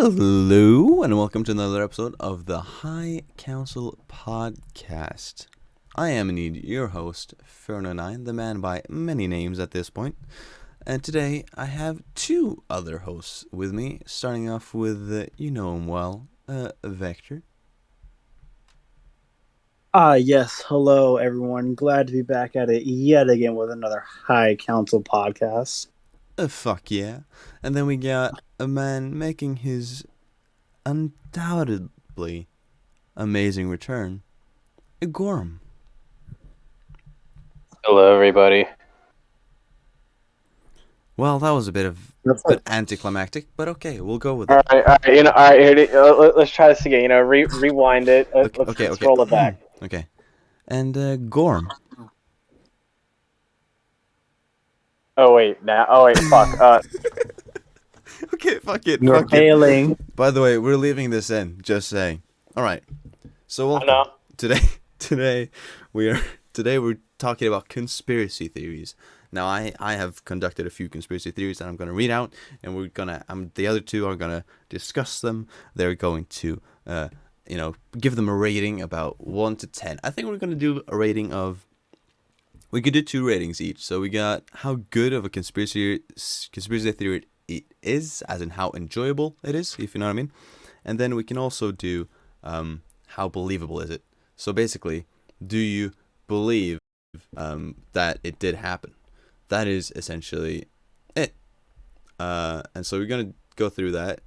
Hello, and welcome to another episode of the High Council Podcast. I am indeed your host, Ferno9, the man by many names at this point. And today I have two other hosts with me, starting off with, you know him well, Vector. Yes. Hello, everyone. Glad to be back at it yet again with another High Council podcast. Fuck yeah. And then we got a man making his undoubtedly amazing return, Gorm. Hello, everybody. Well, that was a bit anticlimactic, but okay, we'll go with All it. right. Let's try this again. Rewind it. Let's roll it back. Okay. And Gorm. Oh wait, fuck. Okay, fuck it. You're failing. By the way, we're leaving this in. Just saying. All right. So welcome. I know. Today we're talking about conspiracy theories. Now I have conducted a few conspiracy theories that I'm going to read out, and the other two are going to discuss them. They're going to give them a rating about 1 to 10. I think we're going to do a rating of. We could do 2 ratings each. So we got how good of a conspiracy theory it is, as in how enjoyable it is, if you know what I mean. And then we can also do how believable is it. So basically, do you believe that it did happen? That is essentially it. And so we're gonna go through that,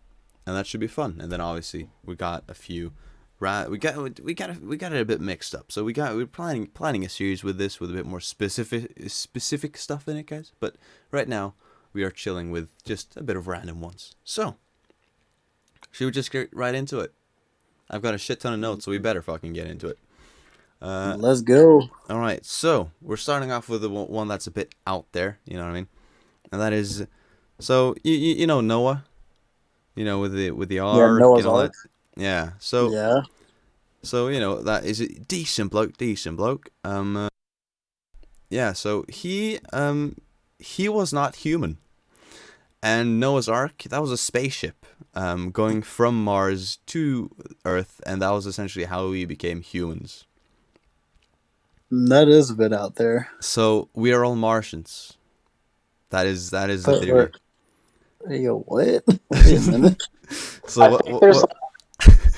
and that should be fun. And then obviously we got a few. We got it a bit mixed up. So we're planning a series with this with a bit more specific stuff in it, guys. But right now we are chilling with just a bit of random ones. So should we just get right into it? I've got a shit ton of notes, so we better fucking get into it. Let's go. All right, so we're starting off with the one that's a bit out there. You know what I mean? And that is, so you know Noah, with the ark Noah's and all Ark. that. Yeah. So Yeah. So that is a decent bloke. Yeah. So he was not human, and Noah's Ark, that was a spaceship, going from Mars to Earth, and that was essentially how we became humans. That is a bit out there. So we are all Martians. That is the theory. Yo, what? Wait a minute. So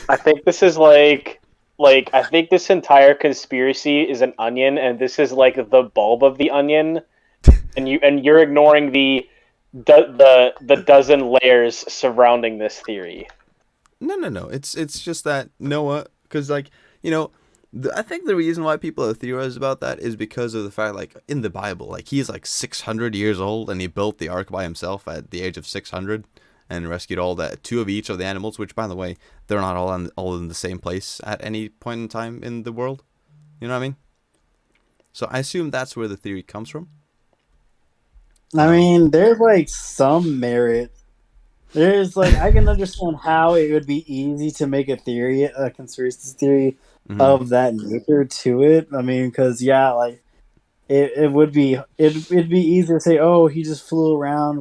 I think this is like I think this entire conspiracy is an onion, and this is like the bulb of the onion, and you're ignoring the dozen layers surrounding this theory. No. It's just that Noah, because I think the reason why people have theorized about that is because of the fact, in the Bible, he's 600 years old, and he built the ark by himself at the age of 600, and rescued two of each of the animals, which, by the way, they're not all in the same place at any point in time in the world. You know what I mean? So I assume that's where the theory comes from. I mean, there's some merit. There's I can understand how it would be easy to make a conspiracy theory of that nature to it. I mean, because it would be it'd be easy to say, oh, he just flew around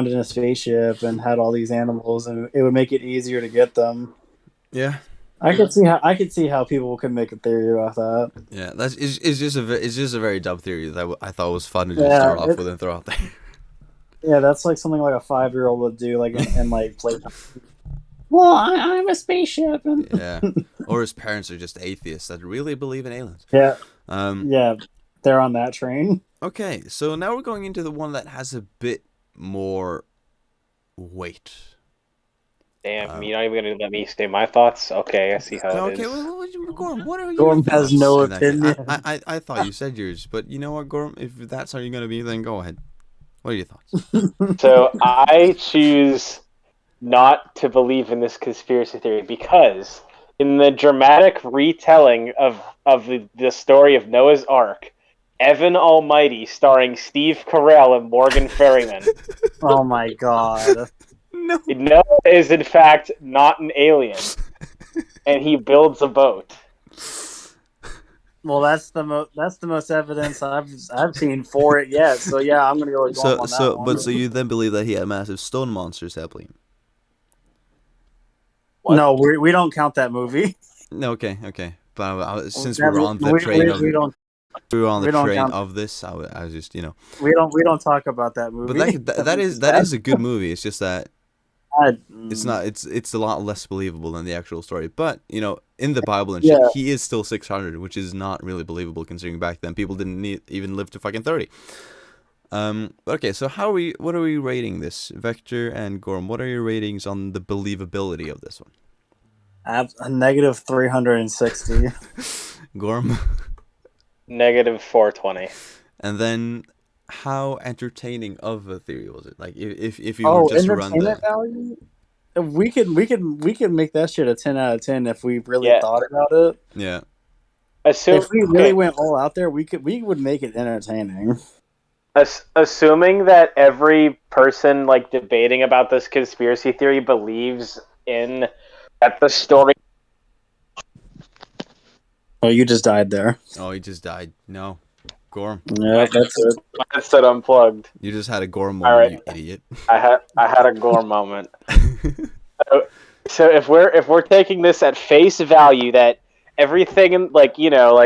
in a spaceship and had all these animals, and it would make it easier to get them. Yeah, I could see how people could make a theory about that. Yeah, it's just a very dumb theory that I thought was fun to just start off with and throw out there. Yeah, that's something a 5-year-old would do, and play. Well, I'm a spaceship. And... Yeah, or his parents are just atheists that really believe in aliens. Yeah. Yeah, they're on that train. Okay, so now we're going into the one that has a bit more weight. Damn, you're not even gonna let me say my thoughts? Okay, I see how it is. Okay, well, Gorm, what are you? Gorm has no opinion. I thought you said yours, but you know what, Gorm? If that's how you're gonna be, then go ahead. What are your thoughts? So I choose not to believe in this conspiracy theory because in the dramatic retelling of the story of Noah's Ark, Evan Almighty, starring Steve Carell and Morgan Ferryman. Oh my god. No. Noah is in fact not an alien, and he builds a boat. Well, that's the most evidence I've seen for it yet. So yeah, I'm gonna go with Gorm on that one. So you then believe that he had massive stone monsters helping him? What? No, we don't count that movie. No, okay. But since we were on the we, train of we don't count. this, I was just We don't talk about that But movie. that is a good movie. It's just that I- it's not. It's a lot less believable than the actual story. But in the Bible and Yeah. shit, he is still 600, which is not really believable considering back then people didn't even live to fucking 30. Okay, so what are we rating this? Vector and Gorm, what are your ratings on the believability of this one? a negative 360. Gorm. Negative 420. And then how entertaining of a theory was it? Like if you were just to run entertainment value. We could make that shit a 10 out of 10 if we really Yeah. thought about it. Yeah. If we really went all out there, we would make it entertaining. Assuming that every person like debating about this conspiracy theory believes in that the story. Oh, you just died there. Oh, he just died. No. Gorm. Yeah, that's it. I said unplugged. You just had a Gorm moment, All right. you idiot. I had a gore moment. So if we're taking this at face value that everything in like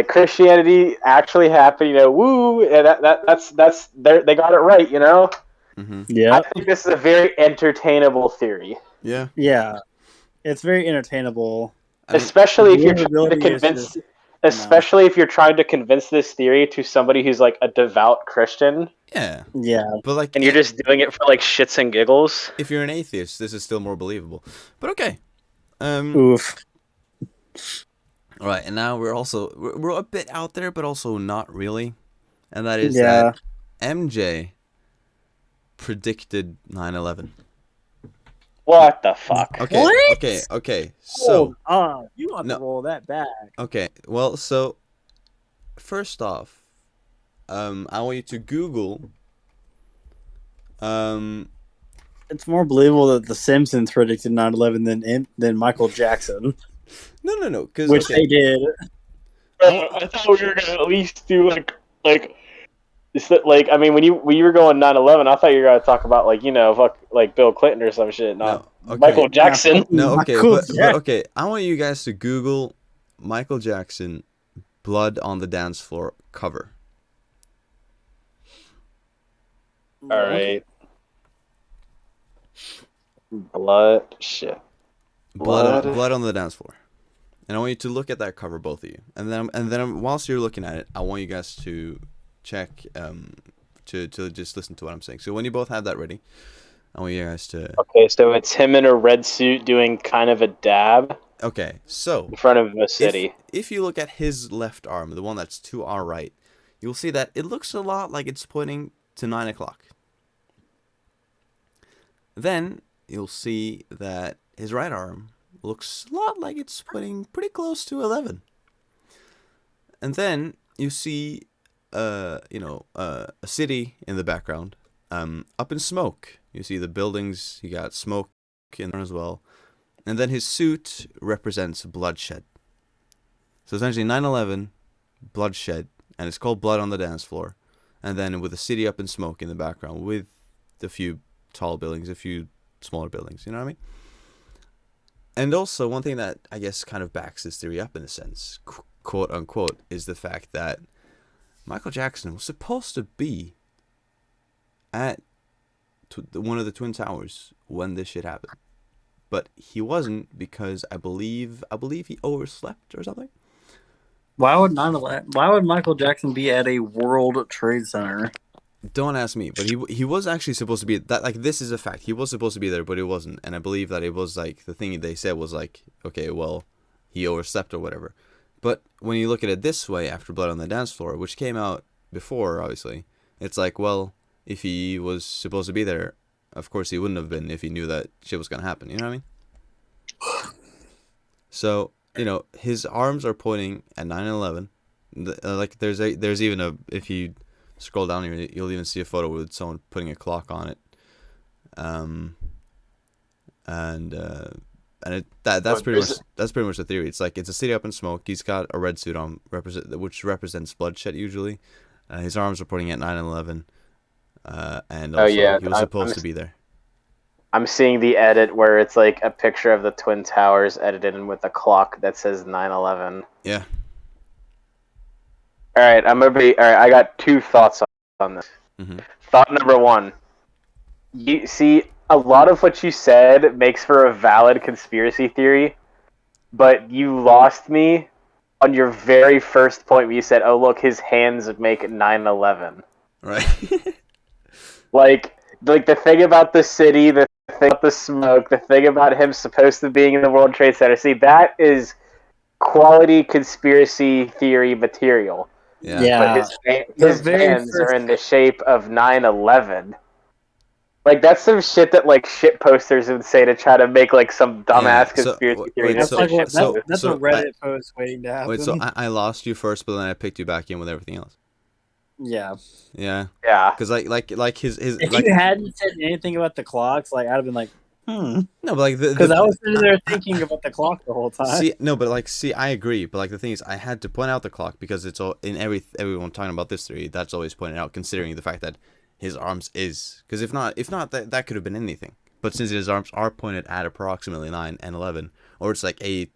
Christianity actually happened, woo, and that's they got it right, Mm-hmm. Yeah, I think this is a very entertainable theory. Yeah. yeah, it's very entertainable. Especially if you're trying to believability is convince, just- especially if you're trying to convince this theory to somebody who's like a devout Christian, Yeah. Yeah, But like and you're just doing it for like shits and giggles. if you're an atheist, this is still more believable. But okay. oof. All right, and now we're a bit out there, but also not really, and that is Yeah. that MJ predicted 9/11. What the fuck? Okay, What? okay. So You want No. to roll that back? okay, well, so first off, I want you to Google. It's more believable that The Simpsons predicted 9/11 than Michael Jackson, No, because which they did. I thought we were gonna at least do like. Is that like I mean when you were going 9/11, I thought you were gonna talk about fuck like Bill Clinton or some shit, not No, okay. Michael Jackson. No, okay, Michael but Jackson. okay, I want you guys to Google Michael Jackson "Blood on the Dance Floor" cover. All right. Blood shit. Blood on the dance floor. And I want you to look at that cover, both of you. And then whilst you're looking at it, I want you guys to check to just listen to what I'm saying. So when you both have that ready, I want you guys to Okay, so it's him in a red suit doing kind of a dab okay. So in front of a city. if you look at his left arm, the one that's to our right, you'll see that it looks a lot like it's pointing to 9 o'clock. Then you'll see that his right arm looks a lot like it's pointing pretty close to 11. And then you see, a city in the background, up in smoke. You see the buildings. You got smoke in there as well. And then his suit represents bloodshed. So essentially 9/11, bloodshed, and it's called Blood on the Dance Floor. And then with the city up in smoke in the background, with a few tall buildings, a few smaller buildings. You know what I mean? And also, one thing that I guess kind of backs this theory up in a sense, quote unquote, is the fact that Michael Jackson was supposed to be at one of the Twin Towers when this shit happened. But he wasn't because I believe he overslept or something. Why would Michael Jackson be at a World Trade Center? Don't ask me, but he was actually supposed to be that. Like, this is a fact. He was supposed to be there, but it wasn't. And I believe that it was like the thing they said was like, okay, well, he overslept or whatever. But when you look at it this way, after Blood on the Dance Floor, which came out before, obviously, it's like, well, if he was supposed to be there, of course he wouldn't have been if he knew that shit was gonna happen. You know what I mean? So his arms are pointing at 9/11. Like there's even a, if you scroll down here, you'll even see a photo with someone putting a clock on it. And and that's pretty much the theory. It's like it's a city up in smoke. He's got a red suit on, which represents bloodshed usually. His arms are pointing at 9/11, and also he was supposed to be there. I'm seeing the edit where it's like a picture of the Twin Towers edited in with a clock that says 9/11. Yeah. All right, all right. I got 2 thoughts on this. Mm-hmm. Thought number 1. You see, a lot of what you said makes for a valid conspiracy theory, but you lost me on your very first point where you said, "Oh, look, his hands would make 9/11." Right. like the thing about the city, the thing about the smoke, the thing about him supposed to being in the World Trade Center. See, that is quality conspiracy theory material. Yeah. But his hands are in the shape of 9/11. Like, that's some shit that, like, shit posters would say to try to make, like, some dumbass conspiracy theory. That's a Reddit post waiting to happen. Wait, so I lost you first, but then I picked you back in with everything else. Yeah. Yeah. Yeah. Because like his if like, you hadn't said anything about the clocks, like I'd have been like, No, but like because I was sitting there thinking about the clock the whole time. I agree, but like the thing is, I had to point out the clock because it's all in everyone talking about this theory. That's always pointed out, considering the fact that his arms is, because if not that could have been anything. But since his arms are pointed at approximately 9 and 11, or it's like 8.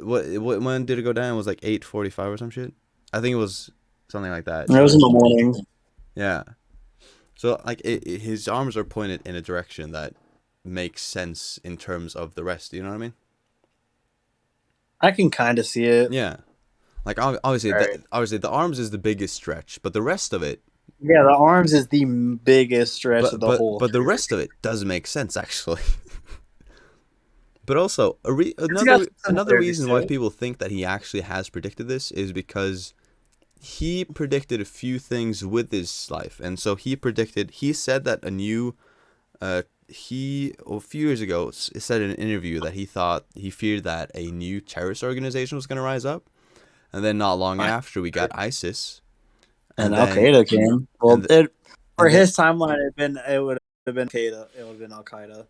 When did it go down? It was like 8:45 or some shit. I think it was something like that. It was in the morning. Yeah. So like his arms are pointed in a direction that makes sense in terms of the rest. You know what I mean? I can kind of see it. Yeah. Like obviously, obviously the arms is the biggest stretch, but the rest of it. Yeah, the arms is the biggest stretch of the whole. But the rest of it does make sense actually. But also another reason why people think that he actually has predicted this is because he predicted a few things with his life, and so he said that a few years ago said in an interview that he feared that a new terrorist organization was going to rise up, and then not long after we got ISIS, and Al Qaeda came. Well, for his timeline, it would have been Qaeda. It would have been Al Qaeda.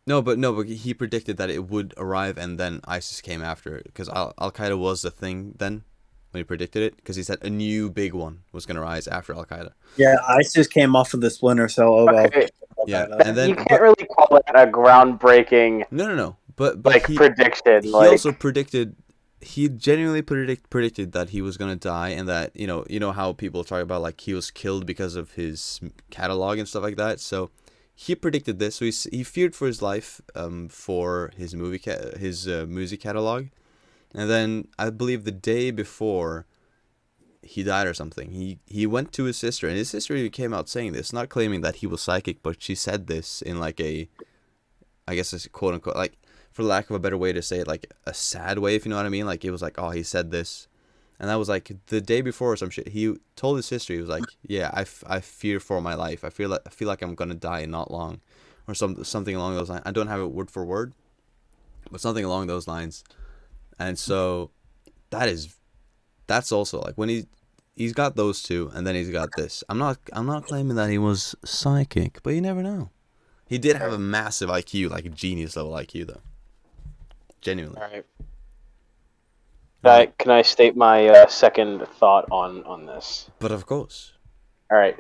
No, but he predicted that it would arrive, and then ISIS came after it, because Al Qaeda was the thing then when he predicted it, because he said a new big one was going to rise after Al Qaeda. Yeah, ISIS came off of the splinter cell of Al Qaeda. Yeah, and then you can't really call that a groundbreaking. No. But like prediction. He also predicted. He genuinely predicted that he was gonna die, and that you know how people talk about like he was killed because of his catalog and stuff like that. So he predicted this. So he feared for his life, for his music catalog, and then I believe the day before he died or something, he went to his sister, and his sister even came out saying this, not claiming that he was psychic, but she said this in like a, I guess a quote unquote, like, for lack of a better way to say it, like a sad way, if you know what I mean. Like it was like, oh, he said this, and that was like the day before or some shit. He told his sister, he was like, yeah, I fear for my life. I feel like I'm gonna die in not long, or something along those lines. I don't have it word for word, but something along those lines. And so that's also like when he's got those two, and then he's got this. I'm not claiming that he was psychic, but you never know. He did have a massive IQ, like a genius level IQ, though. Genuinely. All right. Can I state my second thought on this? But of course. All right.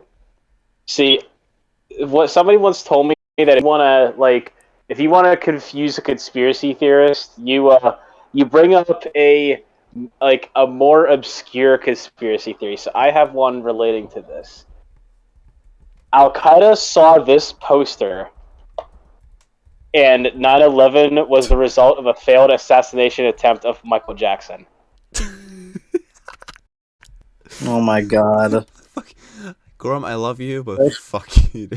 See, what somebody once told me that if you want to confuse a conspiracy theorist, you bring up a more obscure conspiracy theory. So I have one relating to this. Al Qaeda saw this poster, and 9/11 was the result of a failed assassination attempt of Michael Jackson. Oh my god. Gorham, I love you, but fuck you.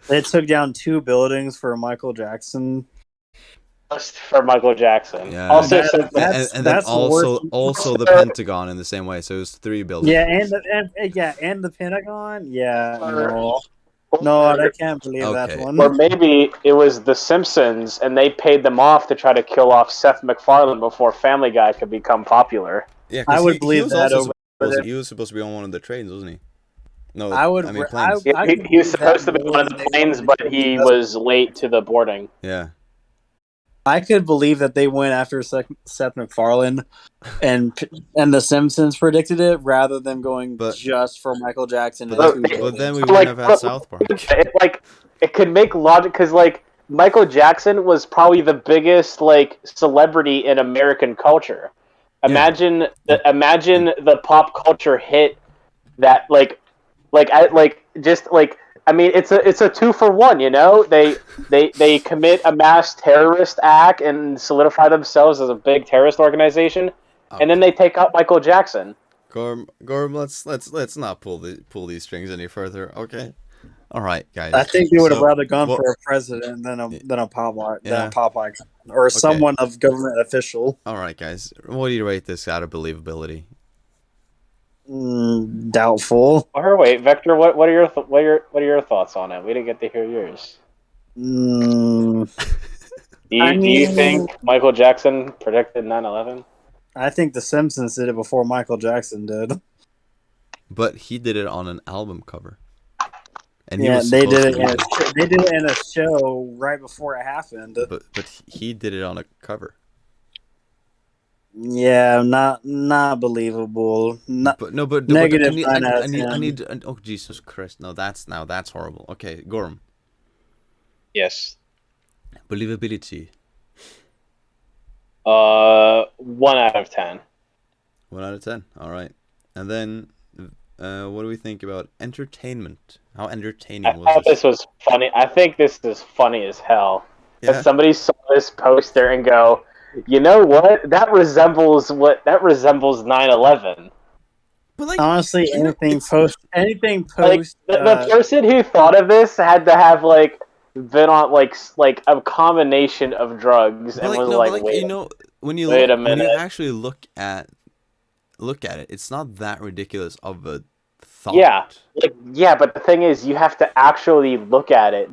They took down 2 buildings for Michael Jackson. Just for Michael Jackson. Yeah. Also, and then also the Pentagon in the same way. So it was 3 buildings. Yeah, and the Pentagon. Yeah, no, I can't believe that one. Or maybe it was The Simpsons, and they paid them off to try to kill off Seth MacFarlane before Family Guy could become popular. Yeah, I would believe that he was supposed to be on one of the trains, wasn't he? No, planes. He was supposed to be on one of the planes, but he was late to the boarding. Yeah. I could believe that they went after Seth MacFarlane and The Simpsons predicted it rather than going But just for Michael Jackson and but two but then we billions. wouldn't have had South Park. It could make logic because Michael Jackson was probably the biggest celebrity in American culture. Yeah. Imagine the pop culture hit that I mean it's a 2-for-1, you know? They commit a mass terrorist act and solidify themselves as a big terrorist organization, and then Okay. they take out Michael Jackson. Gorm, let's not pull these strings any further. Okay. All right, guys. I think they would have So, rather gone well, for a president than a yeah. pop icon or Okay. someone of government official. All right, guys. What do you rate this out of believability? Doubtful. Or wait, Vector, what are your thoughts on it? We didn't get to hear yours. Mm, Do you think Michael Jackson predicted 9/11? I think The Simpsons did it before Michael Jackson did. But he did it on an album cover. And Yeah, they did it in a show right before it happened. But he did it on a cover. Yeah, not believable. But Negative I 9 out of 10. need oh Jesus Christ. No, that's horrible. Okay, Gorm. Yes. Believability. 1 out of 10. 1 out of 10. All right. And then what do we think about entertainment? How entertaining was this was funny. I think this is funny as hell. Yeah. That somebody saw this poster and go, you know what? That resembles 9/11. But like, honestly, anything post. The person who thought of this had to have been on a combination of drugs and was wait, you know, when you actually look at it, it's not that ridiculous of a thought. Yeah, but the thing is, you have to actually look at it.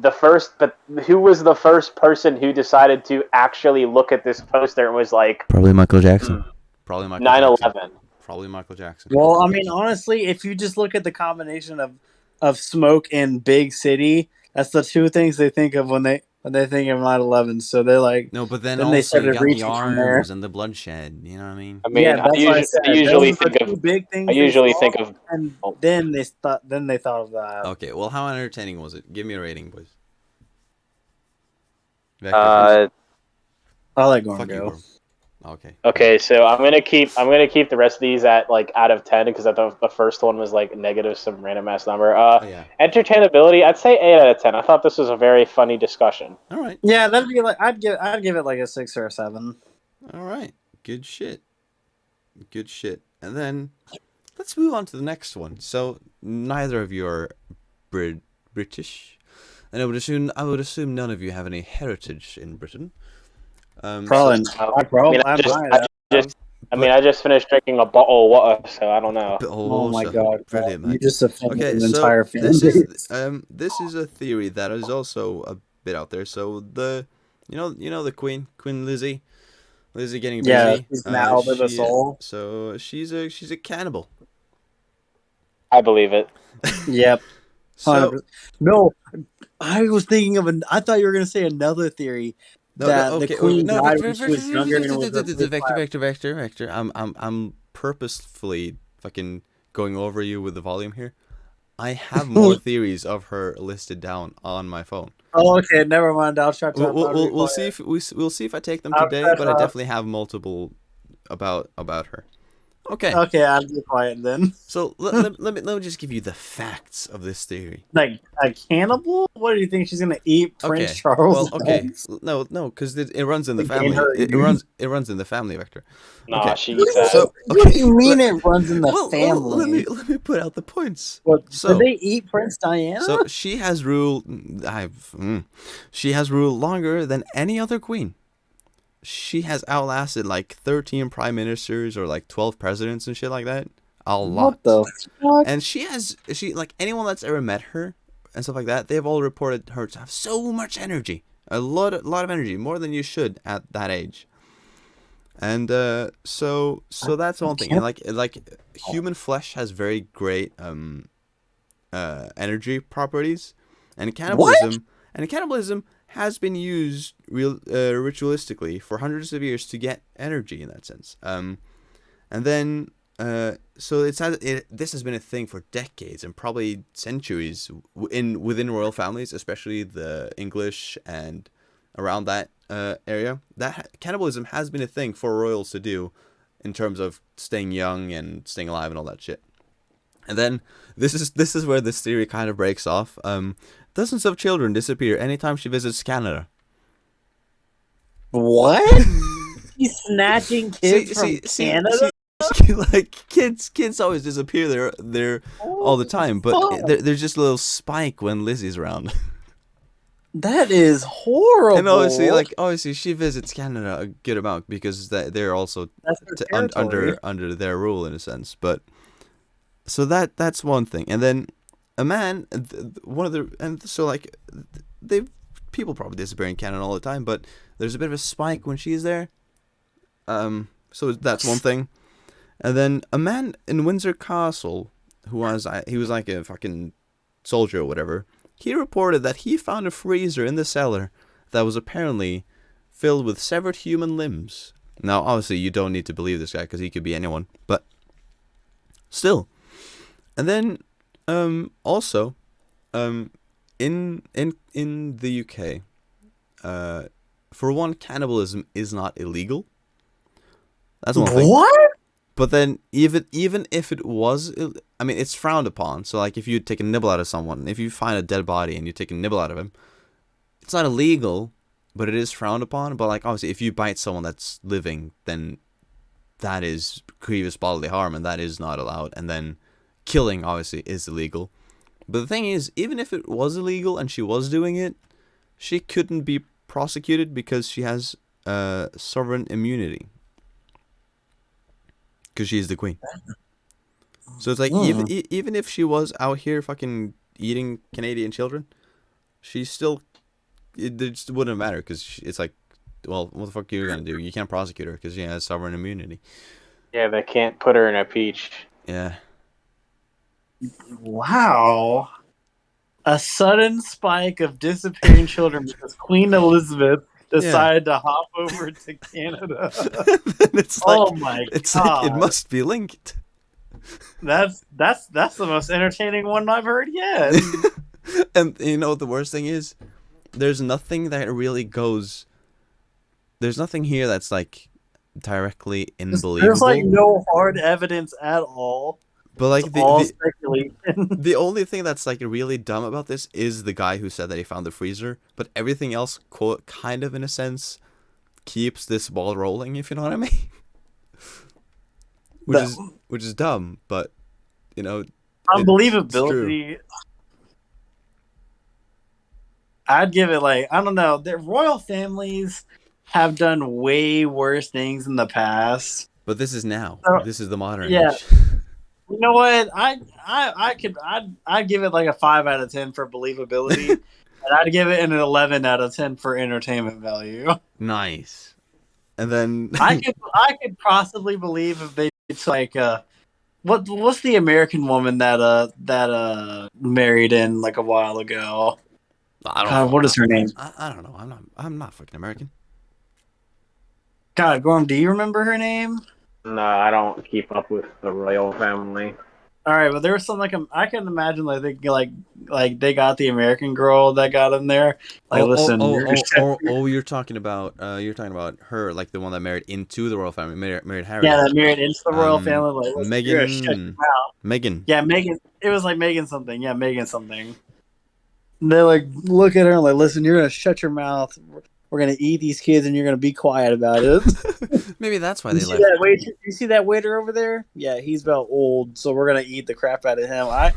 Who was the first person who decided to actually look at this poster and was like, probably Michael Jackson. Probably Michael 9/11. Probably Michael Jackson. Well, I mean, honestly, if you just look at the combination of smoke and big city, that's the two things they think of when they think of 9/11. So they're like, no, but then they also started you got the reaching from there. arms and the bloodshed. You know what I mean? I mean, Yeah, that's what I said. I usually Those are think the two of big things. I usually think of and then they thought of that. Okay, well, how entertaining was it? Give me a rating, please. uh I'll let Gorm Fuck you, go. Gorm. Okay. Okay, so I'm gonna keep the rest of these at out of 10 because I thought the first one was negative some random ass number. Yeah. Entertainability, I'd say 8 out of 10. I thought this was a very funny discussion. All right. Yeah, that'd be I'd give it like a 6 or a 7. All right. Good shit. And then let's move on to the next one. So neither of you are British, and I would assume none of you have any heritage in Britain. Probably. I just finished drinking a bottle of water, so I don't know. Oh my god! Brilliant, man. You just offended an so entire fan this is a theory that is also a bit out there. So the the Queen Lizzie getting busy. Yeah, she's now with a soul. So she's a cannibal. I believe it. Yep. So, no, I was thinking of I thought you were gonna say another theory. The Queen died when she was younger and was Vector. I'm purposefully fucking going over you with the volume here. I have more theories of her listed down on my phone. Oh, okay. Never mind. I'll try to. We'll see if I take them today, but I definitely have multiple about her. Okay. Okay, I'll be quiet then. So let me just give you the facts of this theory. Like a cannibal? What do you think she's gonna eat, Prince Charles? Well, okay. No, because it runs in the family. It runs in the family, Vector. Nah, okay. she eats that. So, what do you mean it runs in the family? Let me put out the points. What, did they eat Prince Diana? So she has ruled. She has ruled longer than any other queen. She has outlasted 13 prime ministers or 12 presidents and shit like that. A lot. What the fuck? And she anyone that's ever met her and stuff like that, they've all reported her to have so much energy. A lot of energy, more than you should at that age. And so that's one thing. And human flesh has very great energy properties, and cannibalism has been used ritualistically for hundreds of years to get energy in that sense. And then so this has been a thing for decades and probably centuries within royal families, especially the English and around that area. That cannibalism has been a thing for royals to do in terms of staying young and staying alive and all that shit. And then this is where this theory kind of breaks off. Dozens of children disappear anytime she visits Canada. What? He's snatching kids from Canada? Like kids always disappear there all the time, but there's just a little spike when Lizzie's around. That is horrible. And obviously she visits Canada a good amount because they're also under their rule in a sense. But so that's one thing. And then a man, people probably disappear in Canada all the time, but there's a bit of a spike when she's there. So that's one thing. And then a man in Windsor Castle, he was like a fucking soldier or whatever. He reported that he found a freezer in the cellar that was apparently filled with severed human limbs. Now, obviously, you don't need to believe this guy because he could be anyone, but still. And then, also, in the UK, for one, cannibalism is not illegal. That's one thing. What? But then, even if it was, I mean, it's frowned upon. So, like, if you take a nibble out of someone, if you find a dead body and you take a nibble out of him, it's not illegal, but it is frowned upon. But, like, obviously, if you bite someone that's living, then that is grievous bodily harm, and that is not allowed. And then killing, obviously, is illegal. But the thing is, even if it was illegal and she was doing it, she couldn't be prosecuted because she has sovereign immunity. Because she's the queen. So it's like, even if she was out here fucking eating Canadian children, she still, it just wouldn't matter because it's like, well, what the fuck are you going to do? You can't prosecute her because she has sovereign immunity. Yeah, they can't put her in a peach. Yeah. Wow. A sudden spike of disappearing children because Queen Elizabeth decided to hop over to Canada. It's like, oh my it's god! Like, it must be linked. That's the most entertaining one I've heard yet. And you know what the worst thing is? There's nothing that really goes. There's nothing here that's like directly unbelievable. There's like no hard evidence at all. But like speculation. The only thing that's like really dumb about this is the guy who said that he found the freezer. But everything else, quote, kind of in a sense, keeps this ball rolling. If you know what I mean. Which is dumb, but you know, unbelievability. I'd give it like, I don't know. The royal families have done way worse things in the past. But this is now. This is the modern age. You know what? I'd give it like a 5 out of 10 for believability, and I'd give it an 11 out of 10 for entertainment value. Nice. And then I could possibly believe if they took like what's the American woman that married in like a while ago? I don't know. What is her name? I don't know. I'm not fucking American. God, Gorm, do you remember her name? No, I don't keep up with the royal family. All right, but there was some like I can imagine like they got the American girl that got in there. Like, you're talking about her, like the one that married into the royal family, married Harry. Yeah, that married into the royal family. Like, Megan. Yeah, Megan. It was like Megan something. Yeah, Megan something. And they like look at her and like, listen, you're gonna shut your mouth. We're gonna eat these kids, and you're gonna be quiet about it. Maybe that's why they left. You see that waiter over there? Yeah, he's about old, so we're gonna eat the crap out of him. I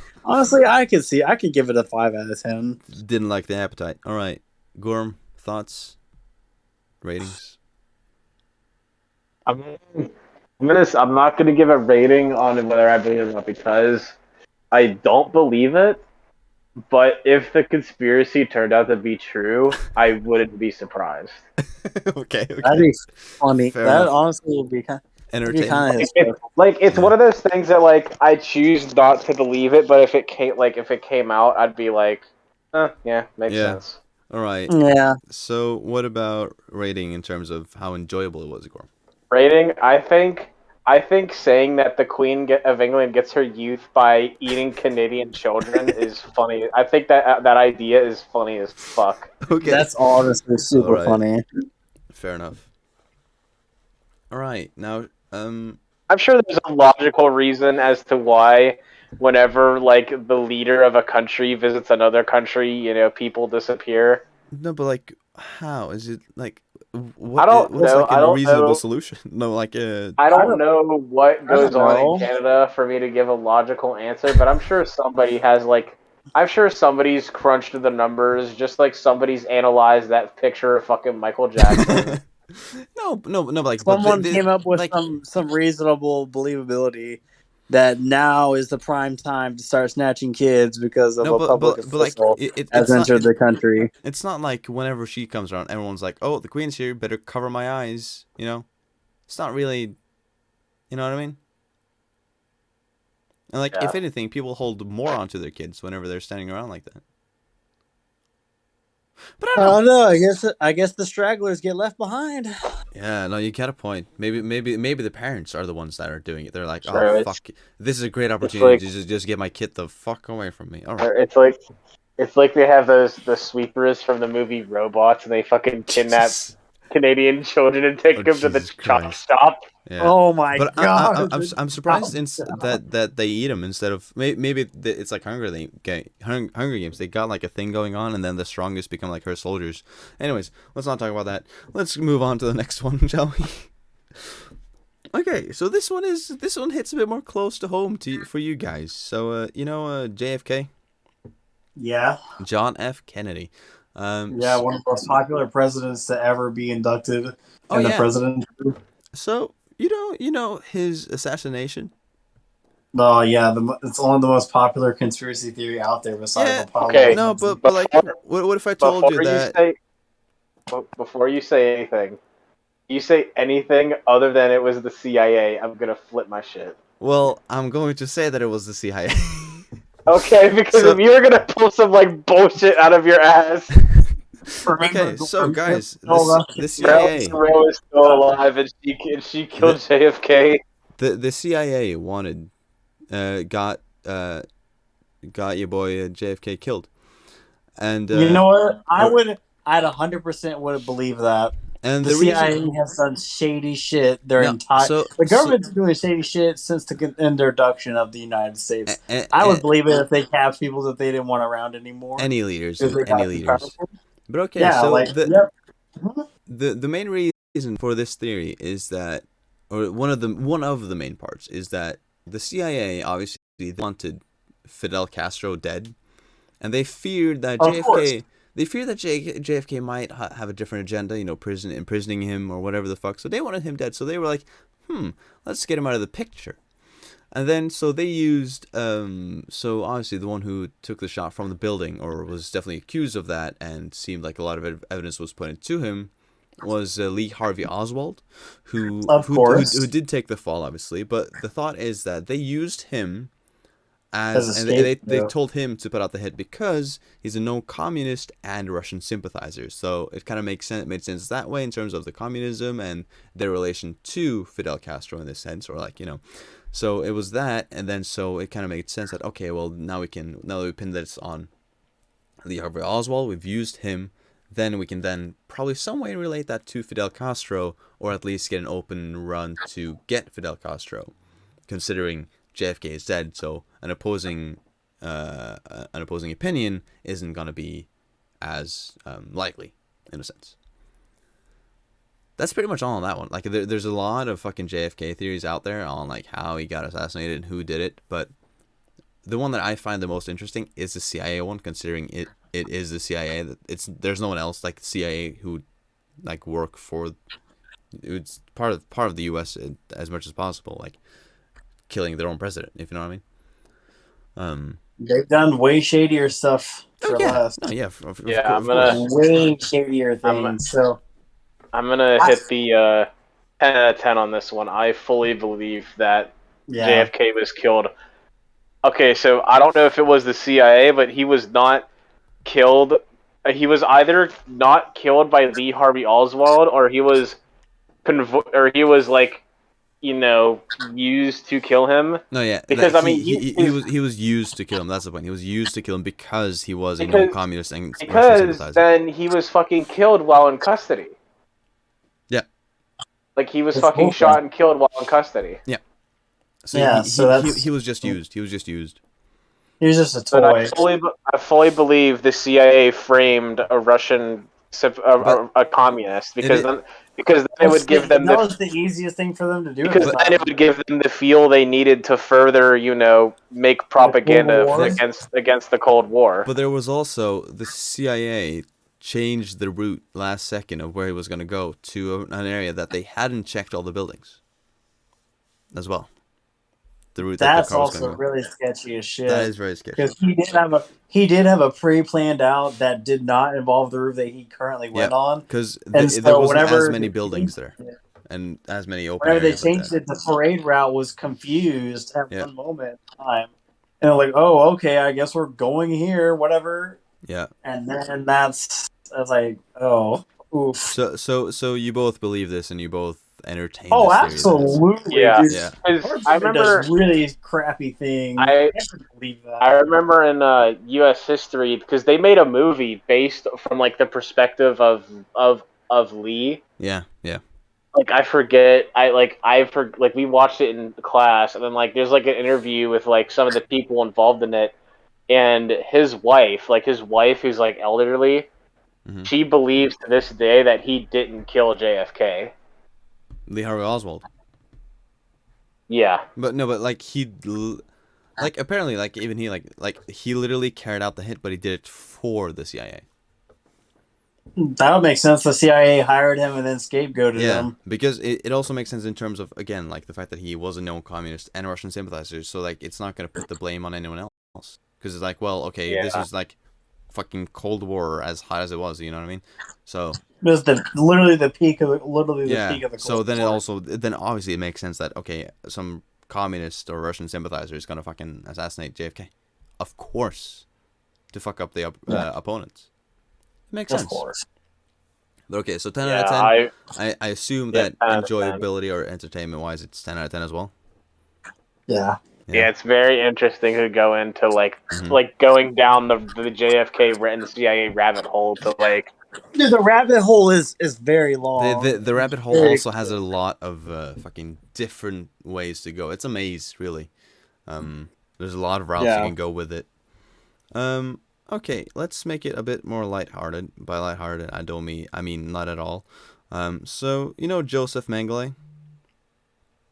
could give it a 5 out of 10. Didn't like the appetite. All right, Gorm, thoughts, ratings. I'm not gonna give a rating on whether I believe it or not because I don't believe it. But if the conspiracy turned out to be true, I wouldn't be surprised. Okay. That'd be funny. Fair that enough. honestly would be kind entertaining. It's one of those things that like I choose not to believe it, but if it came out, I'd be like, yeah, makes sense. All right. Yeah. So, what about rating in terms of how enjoyable it was, Igor? Rating, I think saying that the of England gets her youth by eating Canadian children is funny. I think that idea is funny as fuck. Okay. That's honestly All super right. funny. Fair enough. All right. Now, I'm sure there's a logical reason as to why whenever like the leader of a country visits another country, people disappear. no, but like, how is it like? I don't What's know. like I a don't reasonable know. solution? No, like I I don't don't. know what I don't goes on in know. Canada for me to give a logical answer, but I'm sure somebody has like I'm sure somebody's crunched the numbers, just like somebody's analyzed that picture of fucking Michael Jackson. no, like, but Someone came up with like, some reasonable believability that now is the prime time to start snatching kids because of no, a public but like, official has entered the country. it's not like whenever she comes around, everyone's like, oh, the queen's here, better cover my eyes. It's not really, you know what I mean? And like, Yeah. if anything, people hold more onto their kids whenever they're standing around like that. But I I don't know. don't know. I guess the stragglers get left behind. Yeah, no, you got a point. Maybe the parents are the ones that are doing it. They're like, oh So fuck, this is a great it's opportunity like to just get my kid the fuck away from me. All right. it's like it's like they have the sweepers from the movie Robots, and they fucking kidnap Jesus. Canadian children and Oh take them to the Jesus chop Christ. shop. Yeah. Oh my But god! I'm surprised that they eat them instead of maybe it's like Hunger Games. They got like a thing going on, and then the strongest become like her soldiers. Anyways, let's not talk about that. Let's move on to the next one, shall we? Okay, so this one hits a bit more close to home for you guys. So JFK, Yeah, John F. Kennedy. yeah, one of the most popular presidents to ever be inducted Oh in the yeah. presidency. So you know his assassination. Oh yeah, it's one of the most popular conspiracy theory out there besides Yeah. Apollo Okay, No, 11. but like, before what if I told before you you that? say before you say anything other than it was the CIA, I'm gonna flip my shit. Well, I'm going to say that it was the CIA. Okay, because if So you're gonna pull some like bullshit out of your ass, okay, so guys, the Marilyn CIA, Monroe is still alive and she killed the JFK. the CIA wanted uh got uh got your boy JFK killed, and You know what? uh, I'd 100% would believe that. and The the reason CIA has done shady shit their no entire. so The so government's doing shady shit since the introduction of the United States. a, I a, would believe it if they capped people that they didn't want around anymore any leaders, if dude, they any got too leaders. powerful. But okay, Yeah, so like yep. Mhm. the main reason for this theory is that, or one of the main parts is that the CIA obviously wanted Fidel Castro dead, and they feared that Of course. JFK might have a different agenda, imprisoning him or whatever the fuck. So they wanted him dead. So they were like, let's get him out of the picture. And then so they used so obviously the one who took the shot from the building, or was definitely accused of that, and seemed like a lot of evidence was pointed to him, was Lee Harvey Oswald, who Of who, who course. who did take the fall, obviously. But the thought is that they used him As a and they scapegoat. told him to put out the hit because he's a known communist and Russian sympathizer. So it kind of made sense that way in terms of the communism and their relation to Fidel Castro in this sense, or like so it was that, and then so it kind of made sense that okay, well now that we pin this on Lee Harvey Oswald, we've used him, then we can then probably some way relate that to Fidel Castro, or at least get an open run to get Fidel Castro, considering JFK is dead. So an opposing opinion isn't gonna be as likely in a sense. That's pretty much all on that one. Like there's a lot of fucking JFK theories out there on like how he got assassinated and who did it, but the one that I find the most interesting is the CIA one, considering it is the CIA. There's no one else like the CIA who like work for. It's part of the U.S. as much as possible, like killing their own president, if you know what I mean. They've done way shadier stuff Oh for yeah, less. no, yeah, Yeah, of course. Way shadier I'm things. So I'm gonna I, hit the 10 out of 10 on this one. I fully believe that yeah. JFK was killed. Okay, so I don't know if it was the CIA, but he was not killed he was either not killed by Lee Harvey Oswald, or he was like, used to kill him. No, yeah, Because like I mean, he was used to kill him. That's the point. He was used to kill him because he was a known because communist and Russian because sympathizer. then he was fucking killed while in custody. Yeah. Like he was It's fucking bullshit. shot and killed while in custody. Yeah. So Yeah, he was just used. He was just used. He was just a But toy. I fully believe the CIA framed a Russian But a communist it because then it would give them That was the easiest thing for them to do. because at the then it time. would give them the fuel they needed to further, make propaganda War. against the Cold War. But there was also the CIA changed the route last second of where he was going to go to an area that they hadn't checked all the buildings as well. The route That's that the car was also going to go. really sketchy as shit. That is very sketchy. Because he did have a pre-planned out that did not involve the route that he currently went on. Because And there so wasn't whenever as many buildings there, and as many open whenever they areas like changed that. it, the parade route was confused at Yeah. one moment in time. And they're like, oh, okay, I guess we're going here, whatever. Yeah. And then I was like, oh, oof. So you both believe this, and you both entertain Oh, this theory. absolutely, Yeah. dude. Yeah. I remember does really crappy thing. I can't believe that. I remember in U.S. history, because they made a movie based from like the perspective of Lee. Yeah. Yeah. Like I forget, we watched it in class, and then like there's like an interview with like some of the people involved in it, and his wife who's like elderly, Mhm. she believes to this day that he didn't kill JFK. Lee Harvey Oswald. Yeah. But no, but like like apparently, like even he like he literally carried out the hit, but he did it for the CIA. That would make sense. The CIA hired him and then scapegoated him. Because it also makes sense in terms of, again, like the fact that he was a known communist and Russian sympathizer, so like it's not going to put the blame on anyone else. Because it's like, well, okay, this is like fucking Cold War as hot as it was, you know what I mean? So it was literally the peak of the Cold so then War. then obviously it makes sense that, okay, some communist or Russian sympathizer is going to fucking assassinate JFK. Of course. To fuck up the opponents. Makes sense. Of course. But okay, so 10 out of 10. I assume that 10 out of 10. enjoyability or entertainment wise, it's 10 out of 10 as well. Yeah. Yeah, it's very interesting to go into like going down the JFK and the CIA rabbit hole to like. Dude, the rabbit hole is very long. The rabbit hole also has a lot of fucking different ways to go. It's a maze, really. There's a lot of routes you can go with it. Okay, let's make it a bit more lighthearted. By lighthearted, I mean not at all. So you know Joseph Mengele?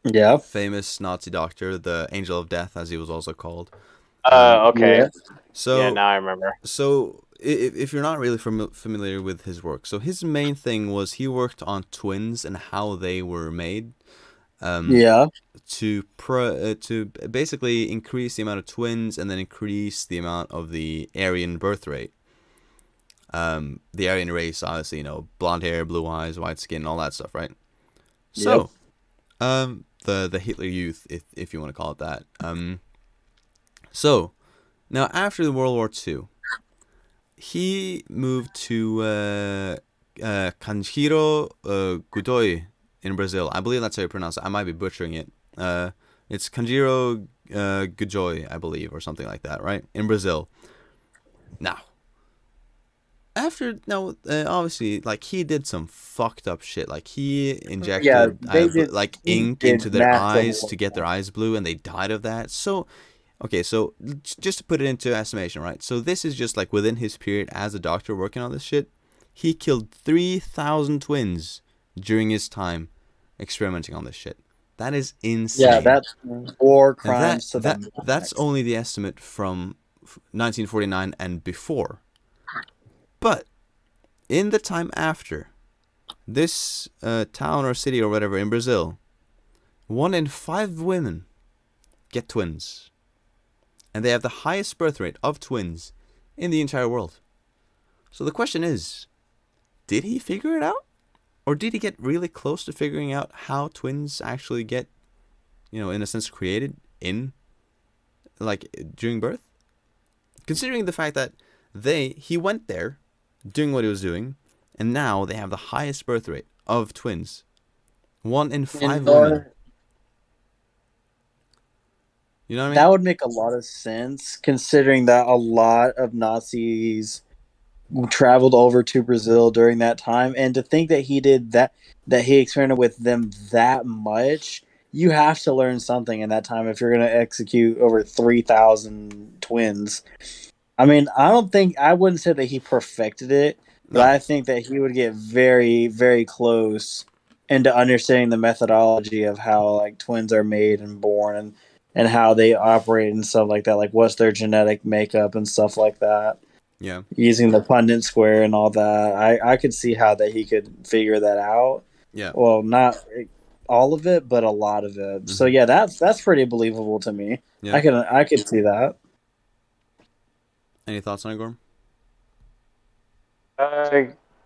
Yeah. Famous Nazi doctor, the Angel of Death, as he was also called. Okay. Yeah. So yeah, now I remember. So if you're not really familiar with his work, so his main thing was he worked on twins and how they were made. To basically increase the amount of twins and then increase the amount of the Aryan birth rate. The Aryan race, obviously, blonde hair, blue eyes, white skin, all that stuff, right? So, the Hitler Youth, if you want to call it that. So, now after the World War II, he moved to Kanjiro Godoy in Brazil. I believe that's how you pronounce it. I might be butchering it. It's Kanjiro Godoy, I believe, or something like that, right? In Brazil. Now, obviously, like, he did some fucked up shit. Like, he injected ink into their eyes to get their eyes blue, and they died of that. So, okay, so just to put it into estimation, right? So this is just like within his period as a doctor working on this shit, he killed 3,000 twins during his time experimenting on this shit. That is insane. Yeah, that's war crimes. That's only the estimate from 1949 and before. But in the time after, this town or city or whatever in Brazil, 1 in 5 women get twins. And they have the highest birth rate of twins in the entire world. So the question is, did he figure it out? Or did he get really close to figuring out how twins actually get, in a sense, created during birth? Considering the fact that he went there doing what he was doing, and now they have the highest birth rate of twins. 1 in 5 women. You know what I mean? That would make a lot of sense, considering that a lot of Nazis traveled over to Brazil during that time, and to think that he did that he experimented with them that much. You have to learn something in that time if you're going to execute over 3,000 twins. I mean, I wouldn't say that he perfected it, but No. I think that he would get very, very close into understanding the methodology of how like twins are made and born, and how they operate and stuff like that. Like what's their genetic makeup and stuff like that. Yeah. Using the Punnett square and all that, I could see how that he could figure that out. Yeah. Well, not all of it, but a lot of it. So yeah, that's pretty believable to me. Yeah. I could see that. Any thoughts on it, Gorm?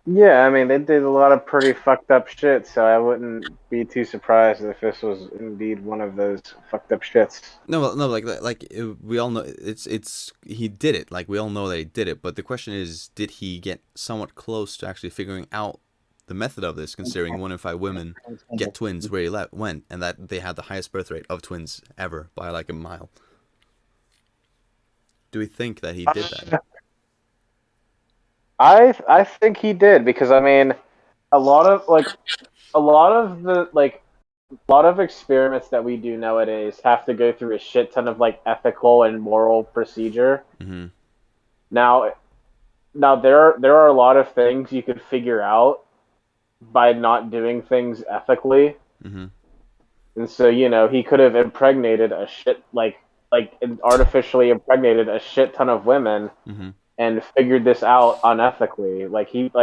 Yeah, I mean, they did a lot of pretty fucked up shit, so I wouldn't be too surprised if this was indeed one of those fucked up shits. No, we all know it's he did it. Like we all know that he did it, but the question is, did he get somewhat close to actually figuring out the method of this? Considering 1 in 5 women get twins where he went, and that they had the highest birth rate of twins ever by like a mile. Do we think that he did that? I think he did, because I mean, a lot of experiments that we do nowadays have to go through a shit ton of like ethical and moral procedure. Mm-hmm. Now there are a lot of things you could figure out by not doing things ethically. Mm-hmm. And so, he could have impregnated a shit artificially impregnated a shit ton of women. Mm-hmm. And figured this out unethically.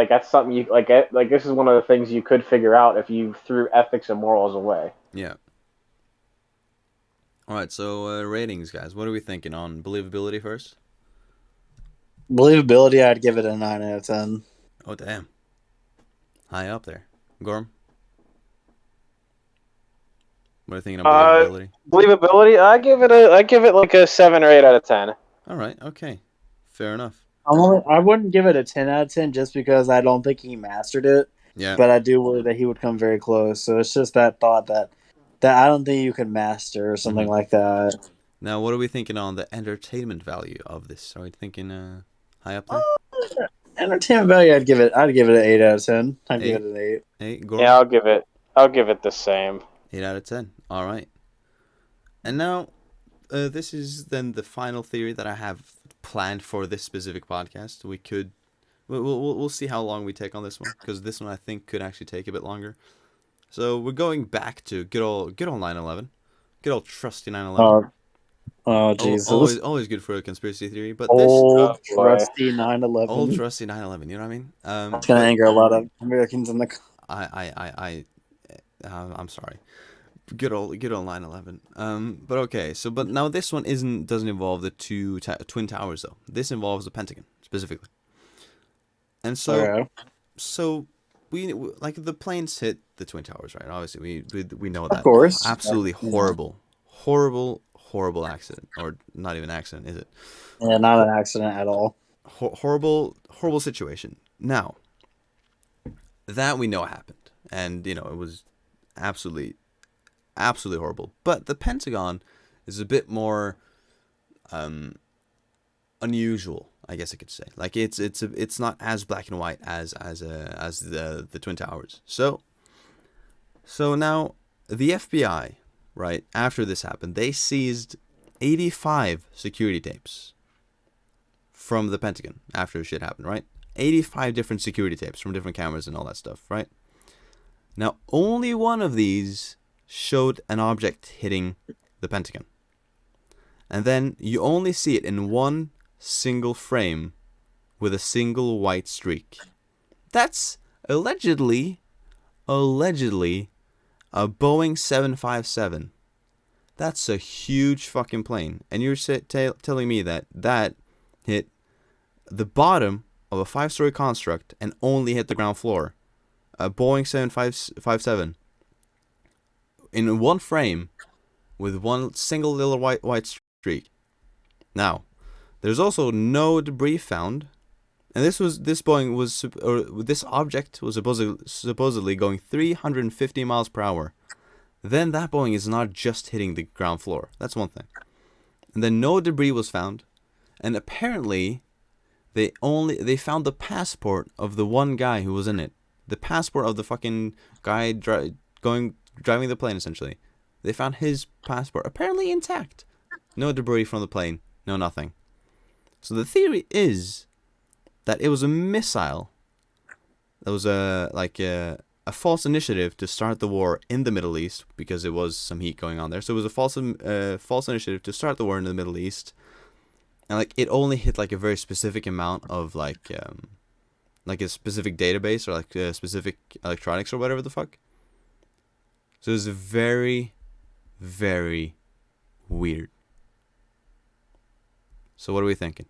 That's something you this is one of the things you could figure out if you threw ethics and morals away. Yeah. All right, so ratings, guys. What are we thinking on believability first? Believability, I'd give it a 9 out of 10. Oh damn, high up there. Gorm, what are you thinking on believability? Believability, I give it like a 7 or 8 out of 10. All right, okay, fair enough. I wouldn't give it a 10 out of 10 just because I don't think he mastered it. Yeah. But I do worry that he would come very close. So it's just that thought that I don't think you can master or something like that. Now, what are we thinking on the entertainment value of this? Are we thinking high up there? Entertainment value, I'd give it an 8 out of 10. I'd give it an 8. 8, Gorm? Yeah, I'll give it the same. 8 out of 10. All right. And now, this is then the final theory that I have planned for this specific podcast. We'll see how long we take on this one, because this one I think could actually take a bit longer. So we're going back to good old 9/11, good old trusty 9/11. Oh Jesus! Always good for a conspiracy theory, but old trusty 9/11. Old trusty 9/11. You know what I mean? That's gonna anger a lot of Americans in the. I'm sorry. Good old 9/11. But okay. But now this one doesn't involve the two twin towers though. This involves the Pentagon specifically. And so we like the planes hit the twin towers, right? Obviously we know that. Of course. Absolutely horrible accident, or not even accident, is it? Yeah, not an accident at all. Horrible situation. Now that we know happened, and it was absolutely horrible. But the Pentagon is a bit more unusual, I guess I could say. Like it's not as black and white as the twin towers. So now the FBI, right after this happened, they seized 85 security tapes from the Pentagon after shit happened, right? 85 different security tapes from different cameras and all that stuff, right? Now, only one of these showed an object hitting the Pentagon. And then you only see it in one single frame with a single white streak. That's allegedly a Boeing 757. That's a huge fucking plane. And you're telling me that hit the bottom of a 5-story construct and only hit the ground floor. A Boeing 757 in one frame with one single little white streak. Now, there's also no debris found And this object was supposedly going 350 miles per hour. Then that Boeing is not just hitting the ground floor. That's one thing. And then no debris was found, and apparently they found the passport of the one guy who was in it. The passport of the fucking guy driving the plane, essentially. They found his passport apparently intact. No debris from the plane. No nothing. So the theory is that it was a missile. That was a false initiative to start the war in the Middle East because it was some heat going on there. So it was a false initiative to start the war in the Middle East, and like it only hit like a very specific amount of like a specific database or like specific electronics or whatever the fuck. So it was very, very weird. So what are we thinking?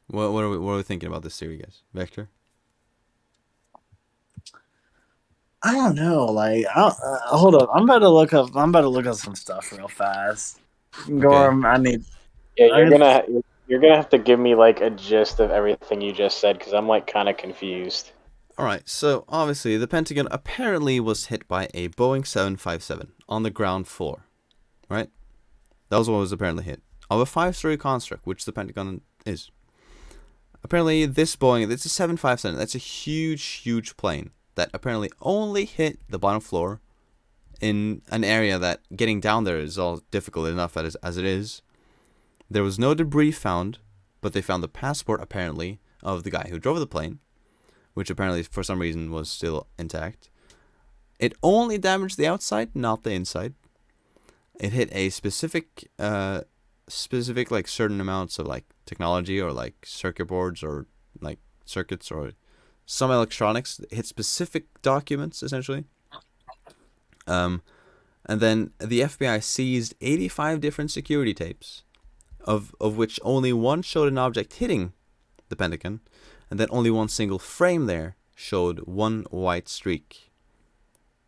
What are we thinking about this theory, guys? Vector? I don't know. Like, hold up. I'm about to look up some stuff real fast. Gorm, I need. Yeah, you're gonna have to give me like a gist of everything you just said because I'm like kind of confused. Alright, so obviously the Pentagon apparently was hit by a Boeing 757 on the ground floor. Right? That was what was apparently hit. Of a 5-story construct, which the Pentagon is. Apparently this Boeing, it's a 757, that's a huge, huge plane that apparently only hit the bottom floor in an area that getting down there is all difficult enough as it is. There was no debris found, but they found the passport apparently of the guy who drove the plane, which apparently for some reason was still intact. It only damaged the outside, not the inside. It hit a specific like certain amounts of like technology or like circuit boards or like circuits or some electronics. It hit specific documents essentially. And then the FBI seized 85 different security tapes, of which only one showed an object hitting the Pentagon, and then only one single frame there showed one white streak.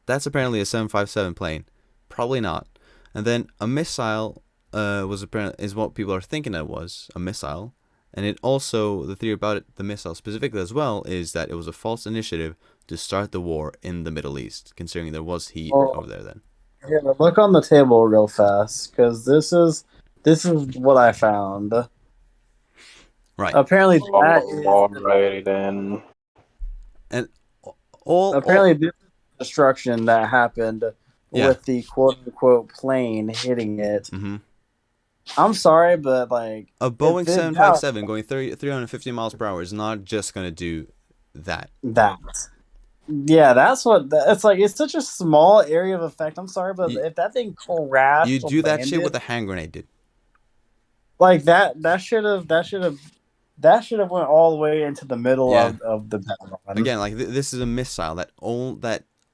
That's apparently a 757 plane. Probably not. And then a missile is what people are thinking it was, a missile. And it also, the theory about it, the missile specifically as well, is that it was a false initiative to start the war in the Middle East, considering there was heat over there then. Yeah, look on the table real fast, because this is what I found. Right. Apparently that is... Alrighty then. And this is destruction that happened with the quote-unquote plane hitting it. Mm-hmm. I'm sorry, but like... A Boeing 757 going 350 miles per hour is not just going to do that. Yeah, that's what... It's like, it's such a small area of effect. I'm sorry, but if that thing crashed... You do that shit what a hand grenade did. Like, that should have went all the way into the middle of the Pentagon. Again, like, this is a missile that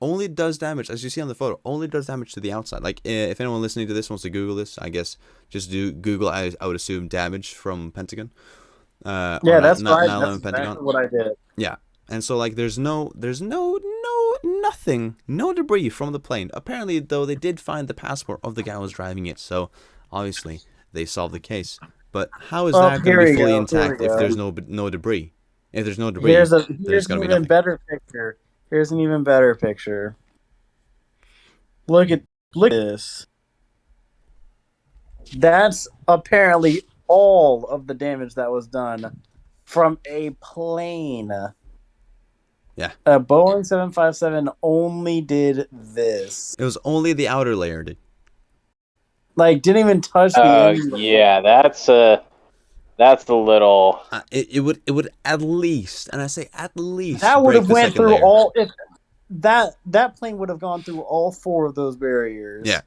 only does damage, as you see on the photo, only does damage to the outside. Like, if anyone listening to this wants to Google this, I guess just do Google, I would assume, damage from Pentagon. That's right. That's exactly what I did. Yeah. And so, like, there's nothing, no debris from the plane. Apparently, though, they did find the passport of the guy who was driving it. So, obviously, they solved the case. But how is that going to be fully intact if there's no debris? If there's no debris, there's going to be nothing. Better picture. Here's an even better picture. Look at this. That's apparently all of the damage that was done from a plane. Yeah. A Boeing 757 only did this. It was only the outer layer, dude. Like, didn't even touch the engine. Yeah, that's a little... It would at least, and I say at least, that would have went through layer. all... That plane would have gone through all 4 of those barriers. Yeah.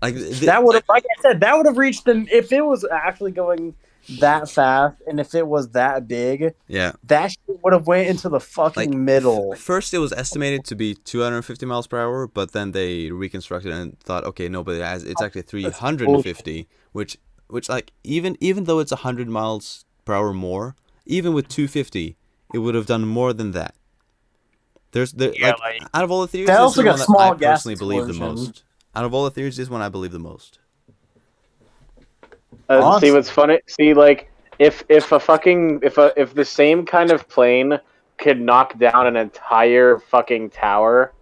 Like that would have, like I said, that would have reached them if it was actually going that fast and if it was that big. Yeah, that shit would have went into the fucking middle. First, it was estimated to be 250 miles per hour, but then they reconstructed and thought, okay, no, but it's actually 350, which like even though it's 100 miles per hour more, even with 250, it would have done more than that. Out of all the theories, this is the one that I personally believe the most. Out of all the theories, this one I believe the most. See Awesome. what's funny? See, like if if the same kind of plane could knock down an entire fucking tower,